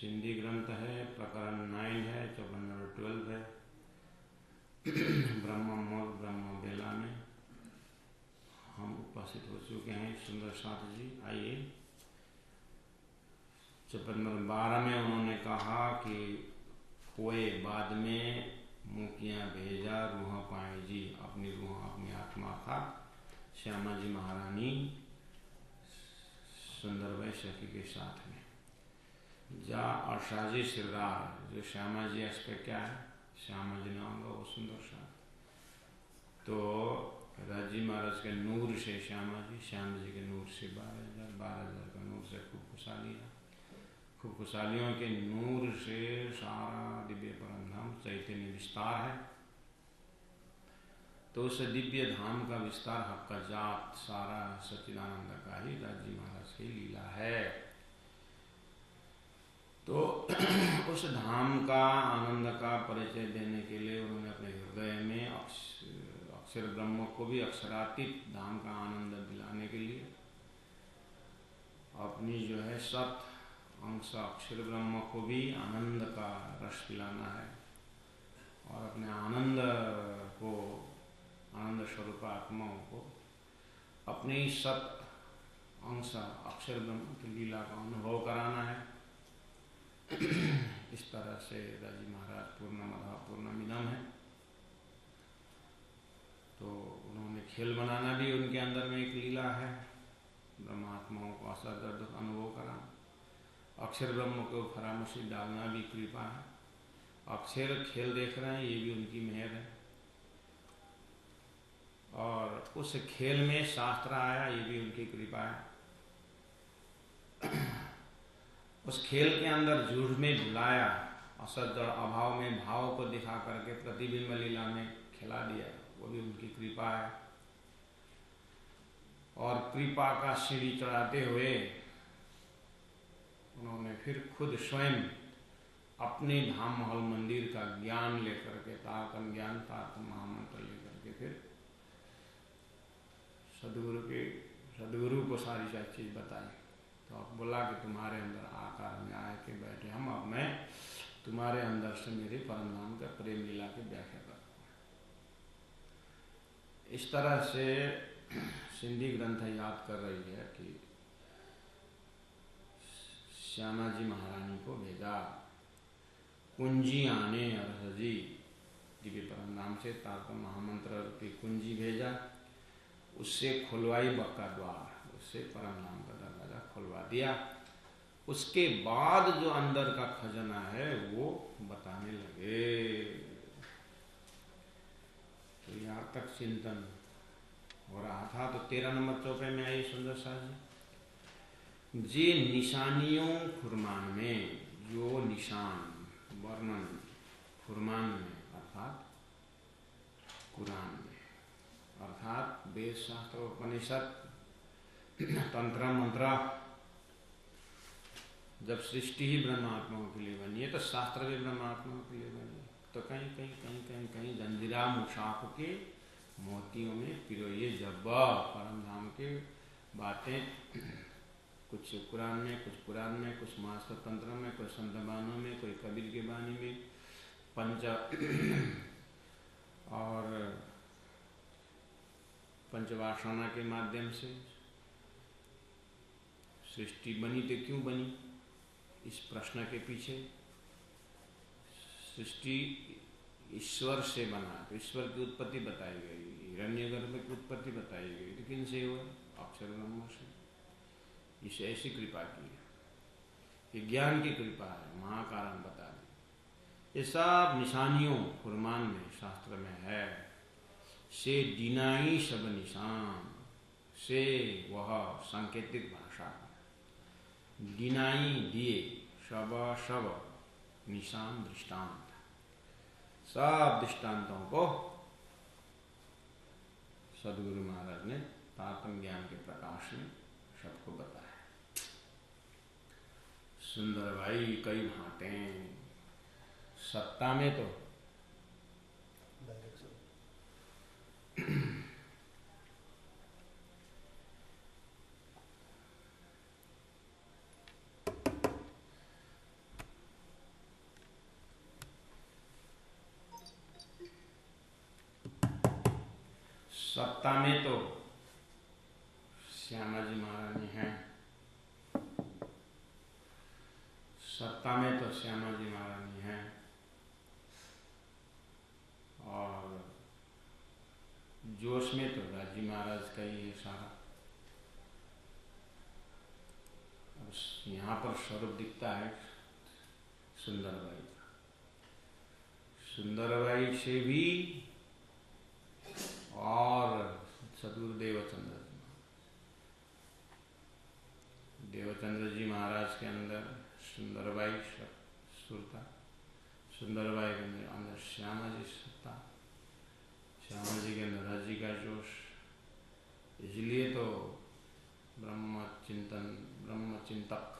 सिंधी ग्रंथ है, प्रकरण 9 है, चौपन नंबर 12 है। ब्रह्म मोल ब्रह्म बेला में हम उपस्थित हो चुके हैं। सुंदर साथ जी आइए। चौपन नंबर 12 में उन्होंने कहा कि कोई बाद में मुखिया भेजा रूह पाए जी, अपनी रूह अपनी आत्मा था श्यामा जी महारानी सुंदर वै सखी के साथ में जा और शाजी सिरदार, जो श्यामा जी इस पे क्या है, श्यामा जी नाम का वो सुंदर सा। तो राजी महाराज के नूर से श्यामा जी, श्याम जी के नूर से 12,000 का नूर से खूब खुशहाली है। खूब खुशहालियों के नूर से सारा दिव्य परम धाम चैतन्य विस्तार है। तो उस दिव्य धाम का विस्तार हक का जात सारा सच्चिदानंद का ही राजी महाराज की लीला है। तो उस धाम का आनंद का परिचय देने के लिए उन्होंने अपने हृदय में अक्षर ब्रह्म को भी अक्षरातीत धाम का आनंद दिलाने के लिए अपनी जो है सत अंश अक्षर ब्रह्म को भी आनंद का रस पिलाना है और अपने आनंद को, आनंद स्वरूप आत्माओं को अपने ही सत अंश अक्षर ब्रह्म की लीला का अनुभव कराना है। इस तरह से राजी महाराज पूर्णमदः पूर्णमिदम् है। तो उन्होंने खेल बनाना भी उनके अंदर में एक लीला है, ब्रह्मात्माओं को असर दुख अनुभव कराना, अक्षर ब्रह्म को फरामशी डालना भी कृपा है। अक्षर खेल देख रहे हैं, ये भी उनकी मेहर है। और उस खेल में शास्त्र आया, ये भी उनकी कृपा है। उस खेल के अंदर झूठ में भुलाया, असद और अभाव में भाव को दिखा करके प्रतिबिंब लीला में खिला दिया, वो भी उनकी कृपा है। और कृपा का सीढ़ी चढ़ाते हुए उन्होंने फिर खुद स्वयं अपने धाम महल मंदिर का ज्ञान लेकर के, तारतम ज्ञान तारतम महामंत्र लेकर के फिर सदगुरु को सारी चीज बताई। तो आप बोला कि तुम्हारे अंदर आकार में आए के बैठे हम, अब मैं तुम्हारे अंदर से मेरे परम धाम का प्रेम लीला की व्याख्या करता हूँ। इस तरह से सिंधी ग्रंथ याद कर रही है कि श्यामा जी महारानी को भेजा कुंजी आने और हजी दिव्य परम नाम से तारतम महामंत्र की कुंजी भेजा, उससे खुलवाई बक्का द्वार, उससे परम नाम का दरवाजा खुलवा दिया। उसके बाद जो अंदर का खजाना है वो बताने लगे। तो यहाँ तक चिंतन हो रहा था। तो 13 नंबर चौपे में आई सुंदर सा जी निशानियों फुरमान में, जो निशान वर्णन फुरमान में अर्थात कुरान में, अर्थात वेद शास्त्र उपनिषद तंत्र मंत्र, जब सृष्टि ही ब्रह्मात्माओं के लिए बनी है तो शास्त्र भी ब्रह्मात्माओं के लिए बनी है। तो कहीं कहीं कहीं कहीं कहीं जंजीरा मुशाफ के मोतियों में पिरोइए जब परम धाम के बातें कुछ कुरान में, कुछ पुराण में, कुछ मास्टर तंत्र में, कुछ संतबानों में, कोई कबीर की बानी में, पंचवासना के माध्यम से सृष्टि बनी। तो क्यों बनी, इस प्रश्न के पीछे सृष्टि ईश्वर से बना, तो ईश्वर की उत्पत्ति बताई गई, हिरण्यगर्भ की उत्पत्ति बताई गई। तो किन से हुआ, अक्षर ब्रह्म से। इसे ऐसी कृपा की है, ये ज्ञान की कृपा है, महाकारण बता दी। ये सब निशानियों फुरमान में शास्त्र में है। से दिनाई सब निशान, से वह सांकेतिक भाषा, दिनाई दिए, सब निशान दृष्टांत, सब दृष्टांतों को सदगुरु महाराज ने तारतम ज्ञान के प्रकाश में सबको बताया। सुंदर भाई कई भांटे सत्ता में तो सत्ता में तो श्यामा जी महारानी हैं, सत्ता में तो श्यामा जी महारानी हैं, और जोश में तो राजी महाराज का ही है सारा। यहाँ पर स्वरूप दिखता है सुंदरबाई का। सुंदरबाई से भी और सदगुरु देवचंद्र जी महाराज के अंदर सुंदरबाई सुरता, सुंदरबाई के अंदर श्यामा जी सत्ता, श्यामा जी के अंदर राजी का जोश। इसलिए तो ब्रह्म चिंतक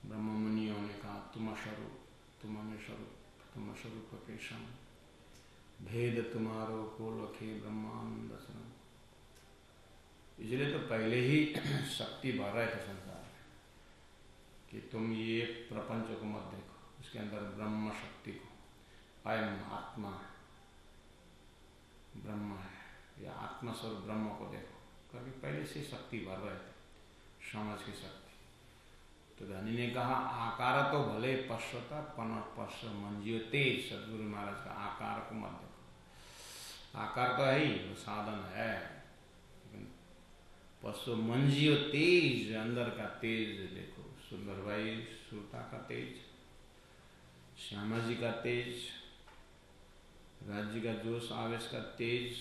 ब्रह्म मुनियों ने कहा तुम स्वरूप, तुम में स्वरूप, तुम स्वरूप के सम, भेद तुम्हारो को लखे ब्रह्मांड दर्शन। इसलिए तो पहले ही शक्ति भर रहे थे संसार में कि तुम ये प्रपंच को मत देखो, उसके अंदर ब्रह्म शक्ति को, अयम आत्मा ब्रह्म है, या आत्मा स्वरूप ब्रह्म को देखो करके पहले से शक्ति भर रहे थे, समझ की शक्ति। तो धनी ने कहा आकार तो भले पश्वता पन पश्व मंजियो तेज। सदगुरु महाराज का आकार को मत देखो, आकार तो है ही, वो साधन है, लेकिन पश्व मंजियो तेज, अंदर का तेज देखो। सुंदरबाई सुरता का तेज, श्यामा जी का तेज, राज्य का जोश आवेश का तेज।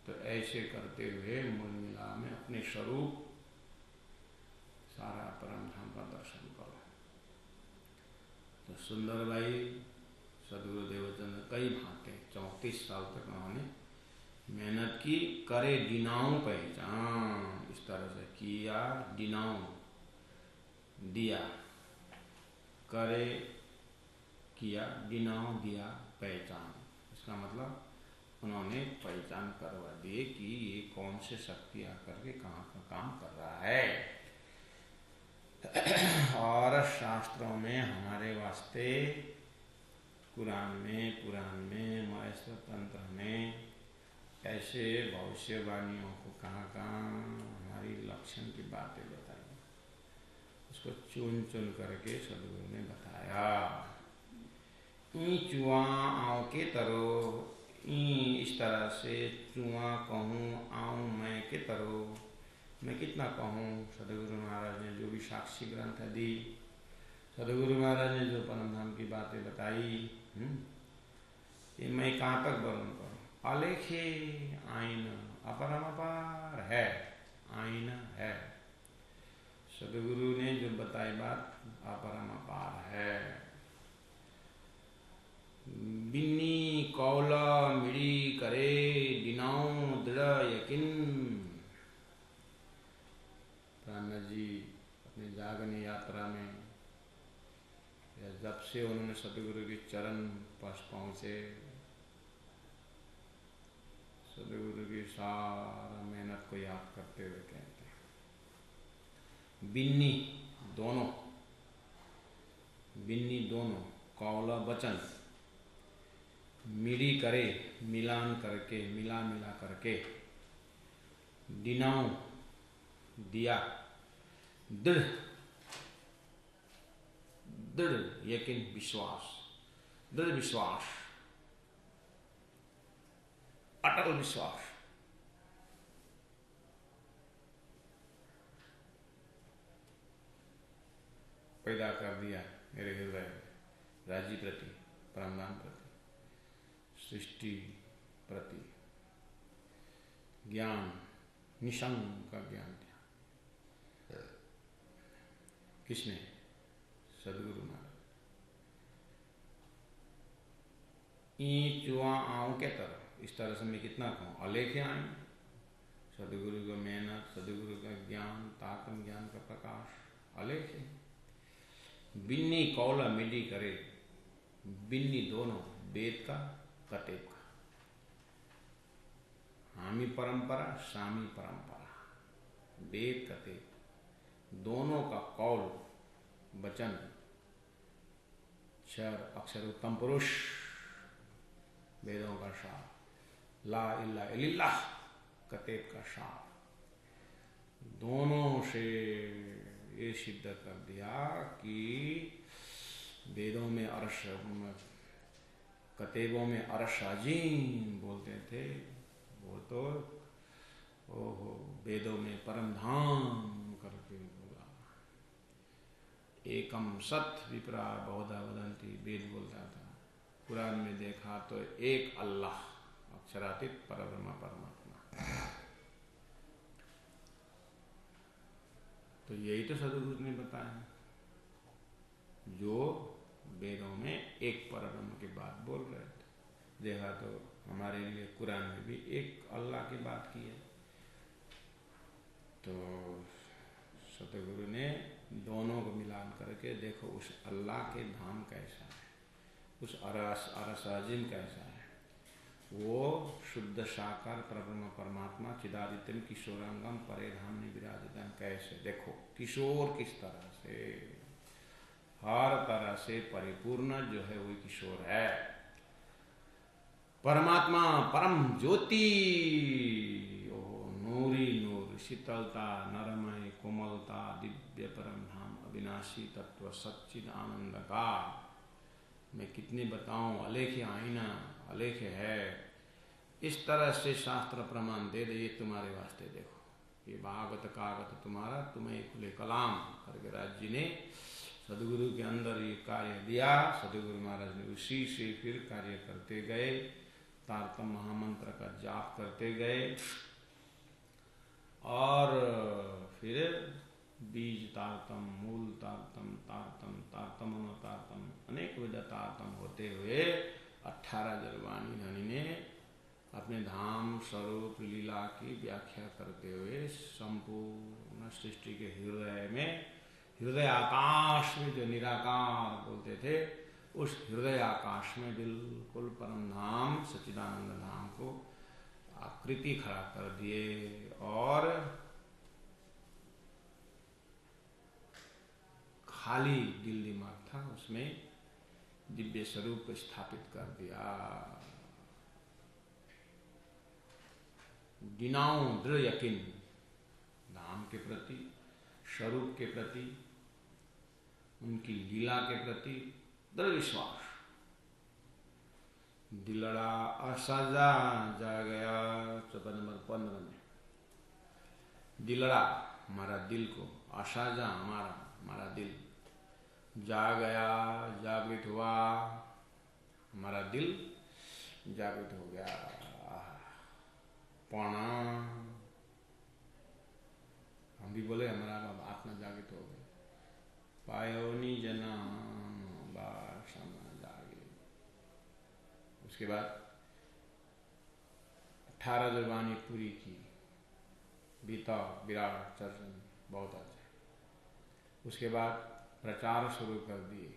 तो ऐसे करते हुए मूल मिला में अपने स्वरूप सारा परम धाम का दर्शन करो। तो सुंदरबाई सदगुरु देवचंद्र कई भांति 34 साल तक उन्होंने मेहनत की, करे दिनाओं पहचान, इस तरह से किया, दिनाओं दिया, करे किया, दिनाओं दिया पहचान। इसका मतलब उन्होंने पहचान करवा दिए कि ये कौन से शक्ति आकर के कहाँ का काम कर रहा है। और शास्त्रों में हमारे वास्ते पुराण में महेश्वर तंत्र में ऐसे भविष्यवाणियों को कहाँ हमारी लक्षण की बातें बताई, उसको चुन चुन करके सदगुरु ने बताया। ई चुआ आँव के तरो, इस तरह से चुआ कहूँ आऊँ मैं के तरो, मैं कितना कहूँ। सदगुरु महाराज ने जो भी साक्षी ग्रंथ दी, सदगुरु महाराज ने जो परम धाम की बातें बताई, ये मैं कहाँ तक वर्णन करूँ। अलेखे आईन अपरमपार है, आईन है। सदगुरु ने जो बताई बात अपरमपार है। बिन्नी कौला मिड़ी करे दिनाओं दृढ़ यकीन। प्राणनाथ जी अपनी जागने यात्रा में, या जब से उन्होंने सदगुरु के चरण पास पहुँचे, सदगुरु की सारा मेहनत को याद करते हुए कहते हैं बिन्नी दोनों कौला वचन, मिली करे मिलान करके, मिला करके, दिनाओं दिया, दृढ़ यकीन विश्वास, दृढ़ विश्वास, अटल विश्वास। पैदा कर दिया मेरे हृदय में, राज्य प्रति, परमधाम प्रति, सृष्टि प्रति ज्ञान, निशंक का ज्ञान दिया। किसने? सदगुरु महाराज। ई चुआ आऊं के तरह, इस तरह से मैं कितना कहूँ, अलेखे आए। सदगुरु का मेहनत, सदगुरु का ज्ञान, ताकम ज्ञान का प्रकाश अलेखे। बिन्नी कौला मिडी करे, बिन्नी दोनों, वेद का कतेब का, हामी परंपरा सामी परंपरा, वेद कतेब दोनों का कौल वचन, क्षर अक्षर उत्तम पुरुष, वेदों का सार, ला इल्ला इल्लल्लाह कतेब का शाप, दोनों से ये सिद्ध कर दिया कि वेदों में अर्श, कतेबों में अर्श अजीम बोलते थे, वो तो ओहो वेदों में परम धाम करके बोला। एकम सत विप्रा बहुधा वदंती, वेद बोलता था। कुरान में देखा तो एक अल्लाह अक्षरातीत परब्रह्म परमात्मा, तो यही तो सदगुरु ने बताया, जो वेदों में एक परब्रह्म की बात बोल रहे थे। देखा तो हमारे लिए कुरान में भी एक अल्लाह की बात की है। तो सतगुरु ने दोनों को मिलान करके देखो उस अल्लाह के धाम कैसा है, उस अरस अजीम कैसा है, वो शुद्ध साकार परब्रह्म परमात्मा चिदादित्यम किशोरांगम परे धाम में विराजमान कैसे, देखो किशोर किस तरह से, हर तरह से परिपूर्ण जो है वही किशोर है। परमात्मा परम ज्योति, ओ नूरी नूर, शीतलता, नरमय, कोमलता, दिव्य परम धाम, अविनाशी तत्व, सच्चिद आनंद का मैं कितने बताऊं, अलेख्य आईना, अलेख्य है। इस तरह से शास्त्र प्रमाण दे दे, ये तुम्हारे वास्ते देखो, ये भागवत कागत तुम्हारा, तुम्हें खुले कलाम करके राज जी ने सदगुरु के अंदर ये कार्य दिया। सदगुरु महाराज ने उसी से फिर कार्य करते गए, तारतम महामंत्र का जाप करते गए, और फिर बीज तारतम, मूल तारतम, तारतम, तारतम तारतम, अनेक विध तारतम होते हुए 18 जलवाणी धनी ने अपने धाम स्वरूप लीला की व्याख्या करते हुए संपूर्ण सृष्टि के हृदय में, हृदय आकाश में जो निराकार बोलते थे, उस हृदय आकाश में बिल्कुल परम धाम सच्चिदानंद धाम को आकृति खड़ा कर दिए, और खाली दिल दिमाग था उसमें दिव्य स्वरूप को स्थापित कर दिया। गिनाओ दृढ़ यकीन, धाम के प्रति, स्वरूप के प्रति, उनकी लीला के प्रति दृढ़ विश्वास। दिलड़ा असजा जा गया, चौथा नंबर 15 में, दिलड़ा हमारा दिल को, असाजा हमारा दिल, जा गया जागृत हुआ, हमारा दिल जागृत हो गया। पौना हम भी बोले हमारा आत्मा जागृत हो गया। पायोनी जना जागे। उसके बाद 18 जलवानी पूरी की, बीता विराट चर्चन, बहुत अच्छा। उसके बाद प्रचार शुरू कर दिए,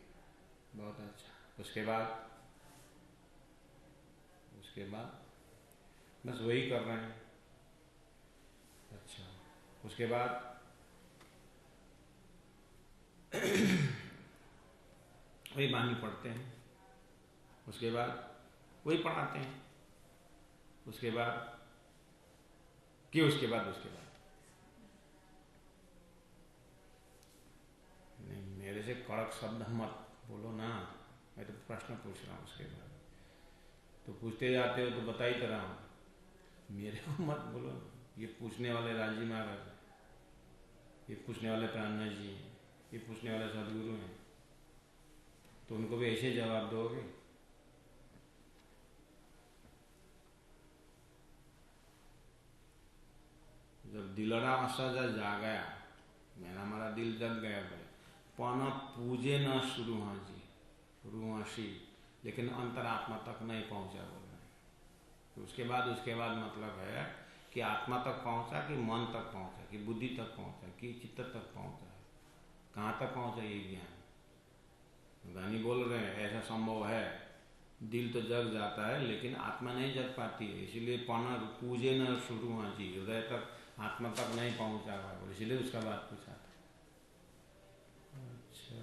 बहुत अच्छा। उसके बाद बस वही कर रहे हैं, अच्छा। उसके बाद वही बानी पढ़ते हैं, उसके बाद वही पढ़ाते हैं, उसके बाद नहीं, मेरे से कड़क शब्द मत बोलो ना, मैं तो प्रश्न पूछ रहा हूँ। उसके बाद तो पूछते जाते हो तो बता ही रहा हूँ, मेरे को मत बोलो। ये पूछने वाले राजी महाराज, ये पूछने वाले प्राणनाथ जी हैं, ये पूछने वाले सदगुरु हैं, तो उनको भी ऐसे जवाब दोगे? जब दिलड़ा असजा जा गया, मेरा हमारा दिल जग गया भाई, पौना पूजे न शुरू हाँ जी रूहाशी, लेकिन अंतरात्मा तक नहीं पहुंचा बोल रहे। तो उसके बाद मतलब है कि आत्मा तक पहुंचा, कि मन तक पहुंचा, कि बुद्धि तक पहुंचा, कि चित्त तक पहुंचा, कहाँ तक पहुंचा ये ज्ञान। ज्ञानी बोल रहे हैं ऐसा संभव है, दिल तो जग जाता है लेकिन आत्मा नहीं जग पाती है, इसीलिए पौना पूजे न शुरू हाँ जी, हृदय तक आत्मा तक नहीं पहुंचा हुआ, इसीलिए उसका बात पूछा था। अच्छा,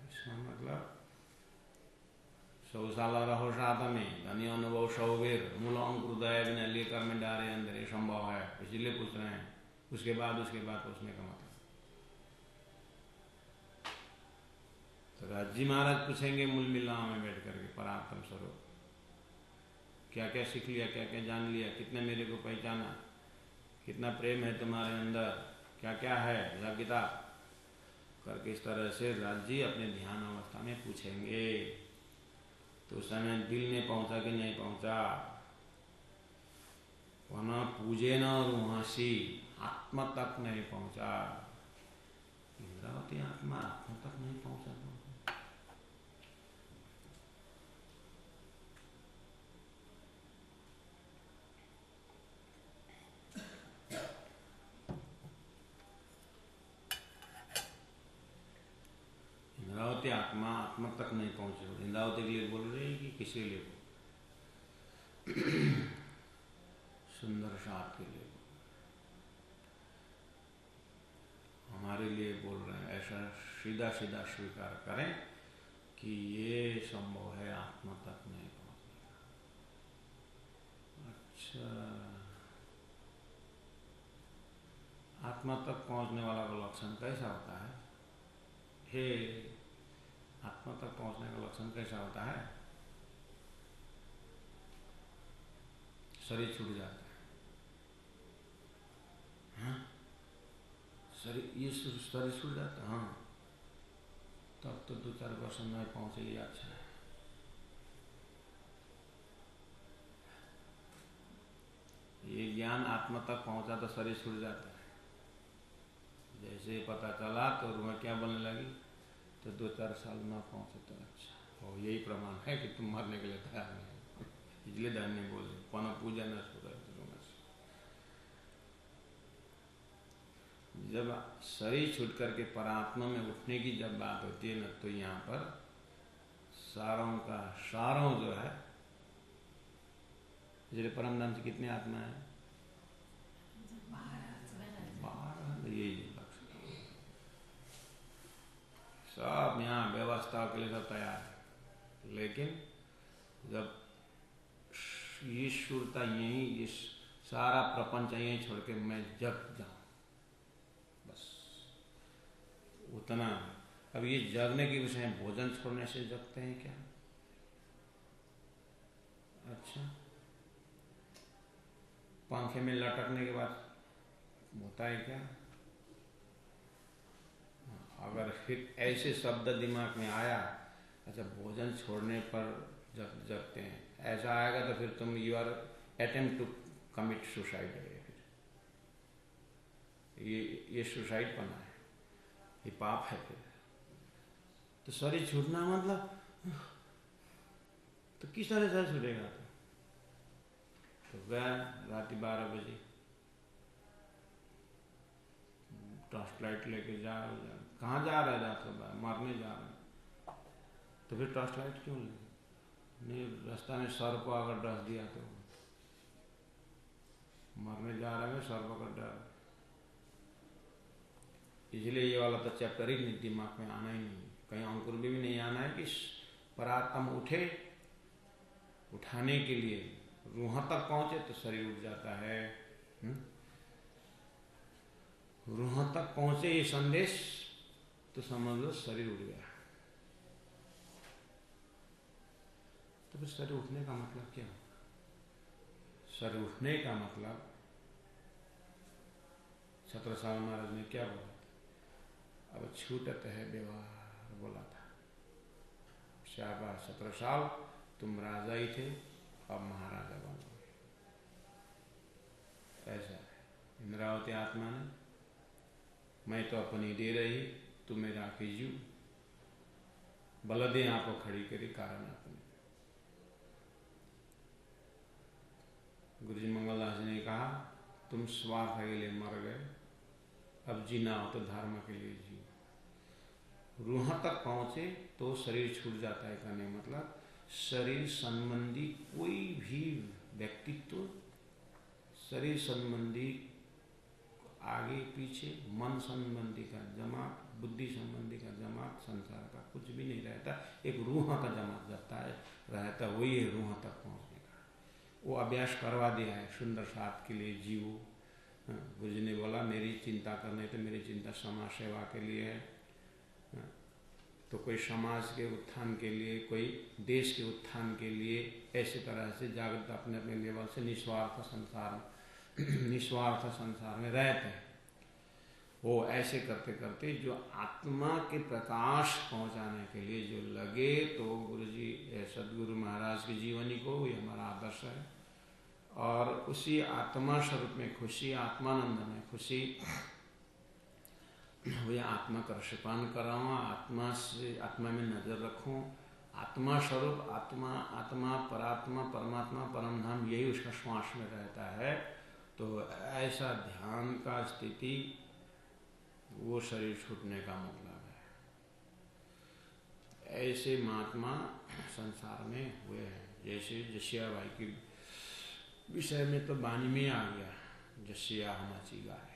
इसका मतलब सौशाला रहो साथ में, धनी अनुभव सौवीर, मूल अंकुरदय बिना लेकर में डारे अंदर, ये संभव है, इसीलिए पूछ रहे हैं। उसके बाद पूछने का मतलब। तो राजी महाराज पूछेंगे मूल मिला में बैठ करके, परात्म स्वरूप क्या क्या सीख लिया, क्या क्या जान लिया, कितने मेरे को पहचाना, कितना प्रेम है तुम्हारे अंदर, क्या क्या है योग्यता करके, इस तरह से राजी अपने ध्यान अवस्था में पूछेंगे। तो उस समय दिल में पहुंचा कि नहीं पहुंचा, वहां पूजे न रूहासी, आत्मा तक नहीं पहुंचा। इंद्रावती आत्मा तक नहीं पहुंचा। इंद्रावती आत्मा तक नहीं पहुंचे। इंद्रावती के लिए बोल रहे हैं कि किसी लिए सुंदर साथ के लिए, हमारे लिए बोल रहे हैं। ऐसा सीधा सीधा स्वीकार करें कि ये संभव है आत्मा तक नहीं पहुंचने का। अच्छा, आत्मा तक पहुंचने वाला का लक्षण कैसा होता है? हे, आत्मा तक पहुंचने का लक्षण कैसा होता है? शरीर छूट जाता है। हाँ, ये शरीर छूट जाता है। हाँ, तब तो 2-4% में पहुंचे ही अच्छा है। ये ज्ञान आत्मा तक पहुंचा तो शरीर छूट जाता है। जैसे पता चला तो रूह क्या बनने लगी, तो 2-4 साल ना पहुंचे तो अच्छा। और यही प्रमाण है कि तुम मरने के लिए तैयार नहीं, इसलिए ध्यान नहीं बोल रहे, पन पूजा न छूट। जब शरीर छूट करके परात्मा में उठने की जब बात होती है ना, तो यहाँ पर सारों का सारों जो है, इसलिए परमधाम से कितने आत्मा है? 12। यही लक्ष्य, सब यहाँ व्यवस्था के लिए सब तैयार है। लेकिन जब ईश्वरता यही, इस सारा प्रपंच यही छोड़ के मैं जग जाऊं, बस उतना। अब ये जगने के विषय, भोजन छोड़ने से जगते हैं क्या? अच्छा, पंखे में लटकने के बाद होता है क्या? अगर फिर ऐसे शब्द दिमाग में आया, अच्छा भोजन छोड़ने पर जगते हैं, ऐसा आएगा तो फिर तुम you are attempt to commit suicide है। फिर ये सुसाइड पना है, ये पाप है। फिर तो शरीर छूटना मतलब तो किस तरह से छूटेगा? तो गया रात 12 बजे, टॉर्च लाइट लेके जा, कहाँ जा रहा है? जाते मरने जा रहे हैं, तो फिर टॉर्च लाइट क्यों ले? नहीं, रास्ता में सर को अगर डस दिया तो मरने जा रहे हैं, सर पकड़ डर। इसलिए ये वाला तो चैप्टर ही दिमाग में आना ही नहीं, कहीं अंकुर भी नहीं आना है कि परात्म उठे, उठाने के लिए रूह तक पहुंचे तो शरीर उठ जाता है। रूह तक पहुंचे ये संदेश तो समझ लो शरीर उठ गया। तो फिर शरीर उठने का मतलब क्या? शरीर उठने का मतलब छत्रसाल महाराज ने क्या बोला? अब छूटत है व्यवहार बोला था। शाबाश छत्रसाल, तुम राजा ही थे, अब महाराजा बन गए। ऐसा है इंद्रावती आत्मा ने, मैं तो अपनी दे रही, तुम मेरा कीजू, बलदे आपको खड़ी करी कारण अपने। गुरुजी मंगलदास ने कहा, तुम स्वार्थ के लिए मर गए, अब जीना हो तो धर्म के लिए जियो। रूह तक पहुंचे तो शरीर छूट जाता है। कहने मतलब शरीर संबंधी कोई भी व्यक्तित्व, शरीर संबंधी आगे पीछे मन संबंधी का जमात, बुद्धि संबंधी का जमात, संसार का कुछ भी नहीं रहता। एक रूह का जमात रहता, वही है रूह तक पहुँचने का। वो अभ्यास करवा दिया है सुंदर साथ के लिए जियो। गुरु जी ने बोला मेरी चिंता करने तो मेरी चिंता समाज सेवा के लिए है, तो कोई समाज के उत्थान के लिए, कोई देश के उत्थान के लिए ऐसी तरह से जागृत अपने अपने लेवल से निस्वार्थ संसार में रहते हैं। वो ऐसे करते करते जो आत्मा के प्रकाश पहुंचाने के लिए जो लगे, तो गुरु जी सदगुरु महाराज की जीवनी को ये हमारा आदर्श है। और उसी आत्मा स्वरूप में खुशी, आत्मानंद में खुशी, वही आत्मा का रसपान कराऊँ, आत्मा में नजर रखूं। आत्मा स्वरूप, आत्मा परात्मा परमात्मा परम धाम, यही उसका श्वास में रहता है। तो ऐसा ध्यान का स्थिति, वो शरीर छूटने का मतलब है। ऐसे महात्मा संसार में हुए हैं। जैसे जसिया भाई के विषय में तो वाणी में आ गया, जसिया हमाची गाय।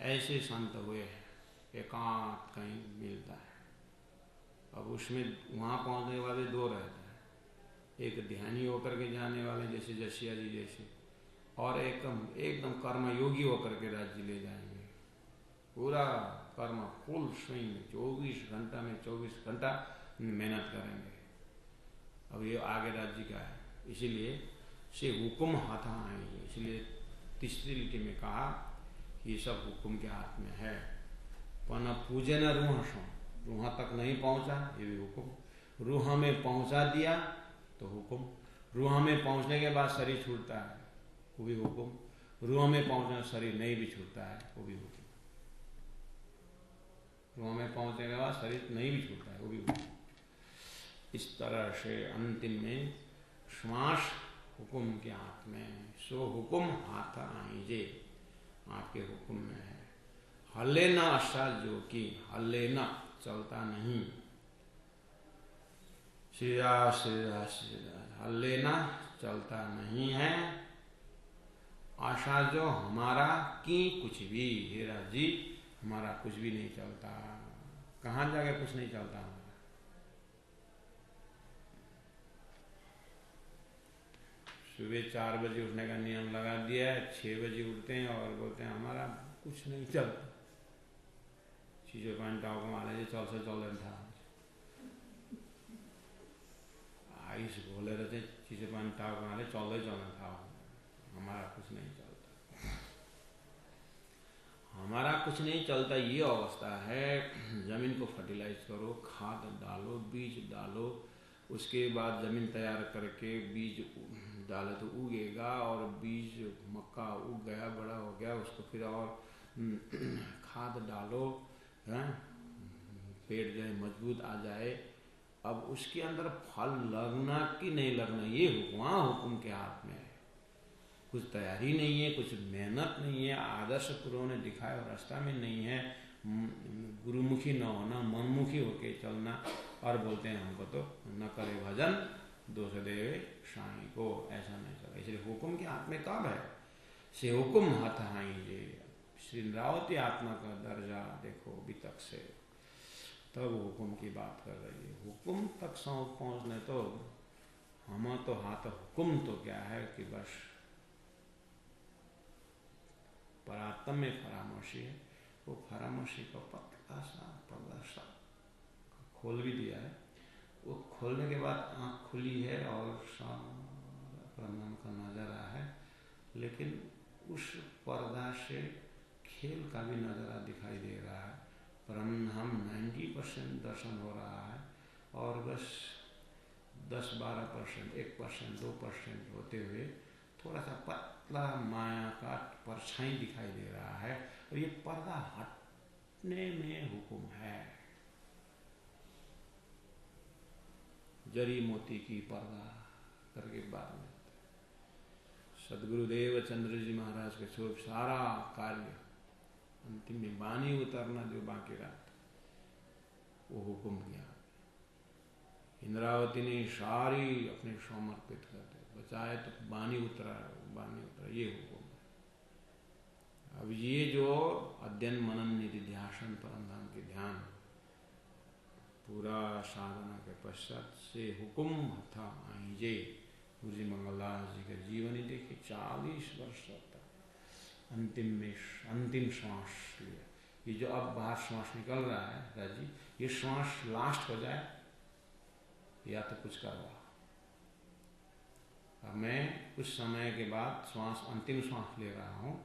ऐसे संत हुए हैं, एकांत कहीं मिलता है। अब उसमें वहाँ पहुँचने वाले दो रहते हैं, एक ध्यानी होकर के जाने वाले जैसे जसिया जी जैसे, और एकदम कर्मयोगी होकर के राज्य ले जाएंगे। पूरा कर्म फुल स्विंग में 24 घंटा में 24 घंटा मेहनत करेंगे। अब ये आगे राज्य का है, इसीलिए से हुक्म हाथा आएंगे। इसलिए तीसरी लिटी में कहा कि ये सब हुक्म के हाथ में है। पन पूजे न रूह सो, रूह तक नहीं पहुंचा, ये भी हुक्म। रूह में पहुंचा दिया तो हुक्म। रूह में पहुंचने के बाद शरीर छूटता है, वो भी हुक्म। रूह में पहुंचने शरीर नहीं भी छूटता है, वो भी हुक्म। रूह में पहुंचने के बाद शरीर नहीं भी छूटता है, वो भी हुक्म। इस तरह से अंतिम में श्वास हुक्म के हाथ में, सो हुक्म हाथ आईजे, आपके हुक्म में है। हल्ले ना आशा जो कि, हल्ले ना चलता नहीं, सीधा सीधा सीधा, हल्ले ना चलता नहीं है। आशा जो हमारा की कुछ भी, हेरा जी हमारा कुछ भी नहीं चलता। कहाँ जाके कुछ नहीं चलता हमारा। सुबह 4 बजे उठने का नियम लगा दिया है, 6 बजे उठते हैं और बोलते हैं हमारा कुछ नहीं चलता। चीज़ों पानी टाँग मारे चल से चल था आइस बोले रहते, चीज़ों पानी टाँग मारे चलना था, हमारा कुछ नहीं चलता। हमारा कुछ नहीं चलता ये अवस्था है। जमीन को फर्टिलाइज करो, खाद डालो, बीज डालो, उसके बाद जमीन तैयार करके बीज डाले तो उगेगा। और बीज मक्का उग गया, बड़ा हो गया, उसको फिर और खाद डालो, हैं, पेड़ जो है मजबूत आ जाए। अब उसके अंदर फल लगना कि नहीं लगना, ये हुक्म के हाथ में है। कुछ तैयारी नहीं है, कुछ मेहनत नहीं है, आदर्श गुरुओं ने दिखाया रास्ता में नहीं है। गुरुमुखी न होना, मनमुखी होके चलना, और बोलते हैं हमको तो न करे भजन दोष देवे साईं को, ऐसा नहीं चला। इसलिए हुक्म के हाथ में कब है, से हुक्म हाथ आईजे। श्री रावती आत्मा का दर्जा देखो वितक से, तब हुक्म की बात कर रही है। हुक्म तक पहुँचने तो हम तो हाथ, हुक्म तो क्या है कि बस परात्म में फरामोशी है। वो फरामोशी का पतला सा खोल भी दिया है। वो खोलने के बाद आँख खुली है और प्रणाम का नज़ारा है, लेकिन उस पर्दा से खेल का भी नज़ारा दिखाई दे रहा है। हम 90% दर्शन हो रहा है और बस 10-12%, 1%, 2% होते हुए थोड़ा सा पतला माया का परछाई दिखाई दे रहा है। और ये पर्दा हटने में हुक्म है। जरी मोती की पर्दा करके बाद में सदगुरुदेव चंद्र जी महाराज के स्वरूप सारा कार्य अंतिम में बानी उतरना जो बाकी रहा वो हुक्म किया। इंद्रावती ने सारी अपने समर्पित कर दे, बचाए तो बानी उतरा, ये हुक्म है। अध्ययन मनन निधि ध्यान परम धाम के ध्यान पूरा साधना के पश्चात से हुकुम था आईजे गुरु जी मंगलदास जी के जीवन ही देखिए 40 वर्ष तक अंतिम श्वास लिया। ये जो अब बाहर श्वास निकल रहा है राजी, ये श्वास लास्ट हो जाए या तो कुछ करवा। अब मैं कुछ समय के बाद श्वास अंतिम श्वास ले रहा हूँ,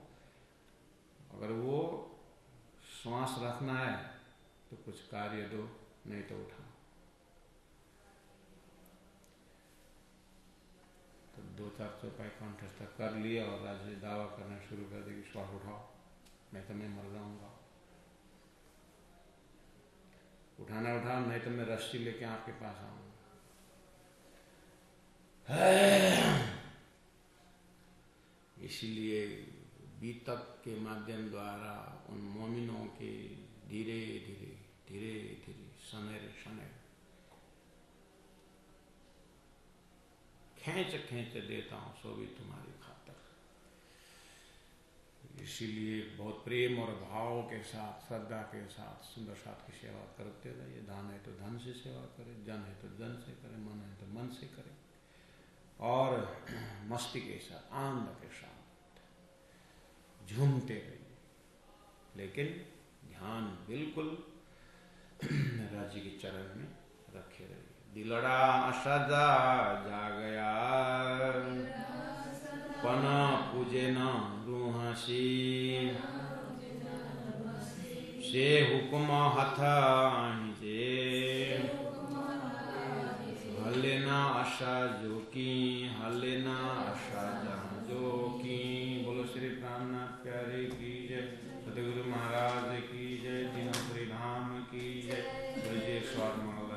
अगर वो श्वास रखना है तो कुछ कार्य दो, नहीं तो उठाओ। तो 2-4 चौपाई कंठस्थ कर लिया और राजी दावा करना शुरू कर दिया कि श्वास उठाओ, नहीं तो मैं मर जाऊंगा। उठाना उठाओ, नहीं तो मैं रस्सी लेके आपके पास आऊंगा। इसीलिए बीतक के माध्यम द्वारा उन मोमिनों के धीरे धीरे सनेर खींच देता हूं, सो भी तुम्हारी खातर। इसीलिए बहुत प्रेम और भाव के साथ, श्रद्धा के साथ सुंदर साथ की सेवा करते रहिए। दान है तो धन से सेवा करें, जन है तो जन से करें, मन है तो मन से करें, और मस्ती के साथ, आनंद के साथ झूमते रहिए, लेकिन ध्यान बिल्कुल राजी के चरण में रखे रहिए। दिलड़ा सदा जागया पना पूजे न रूहसी, से हुकुम हथा जे हले ना आशा जो की, हले ना आशा जहाँ जो की। बोलो श्री प्राणनाथ प्यारे की जय, सतगुरु महाराज की जय, तीनों श्री धाम की जय, ब्रजेश्वर मंगल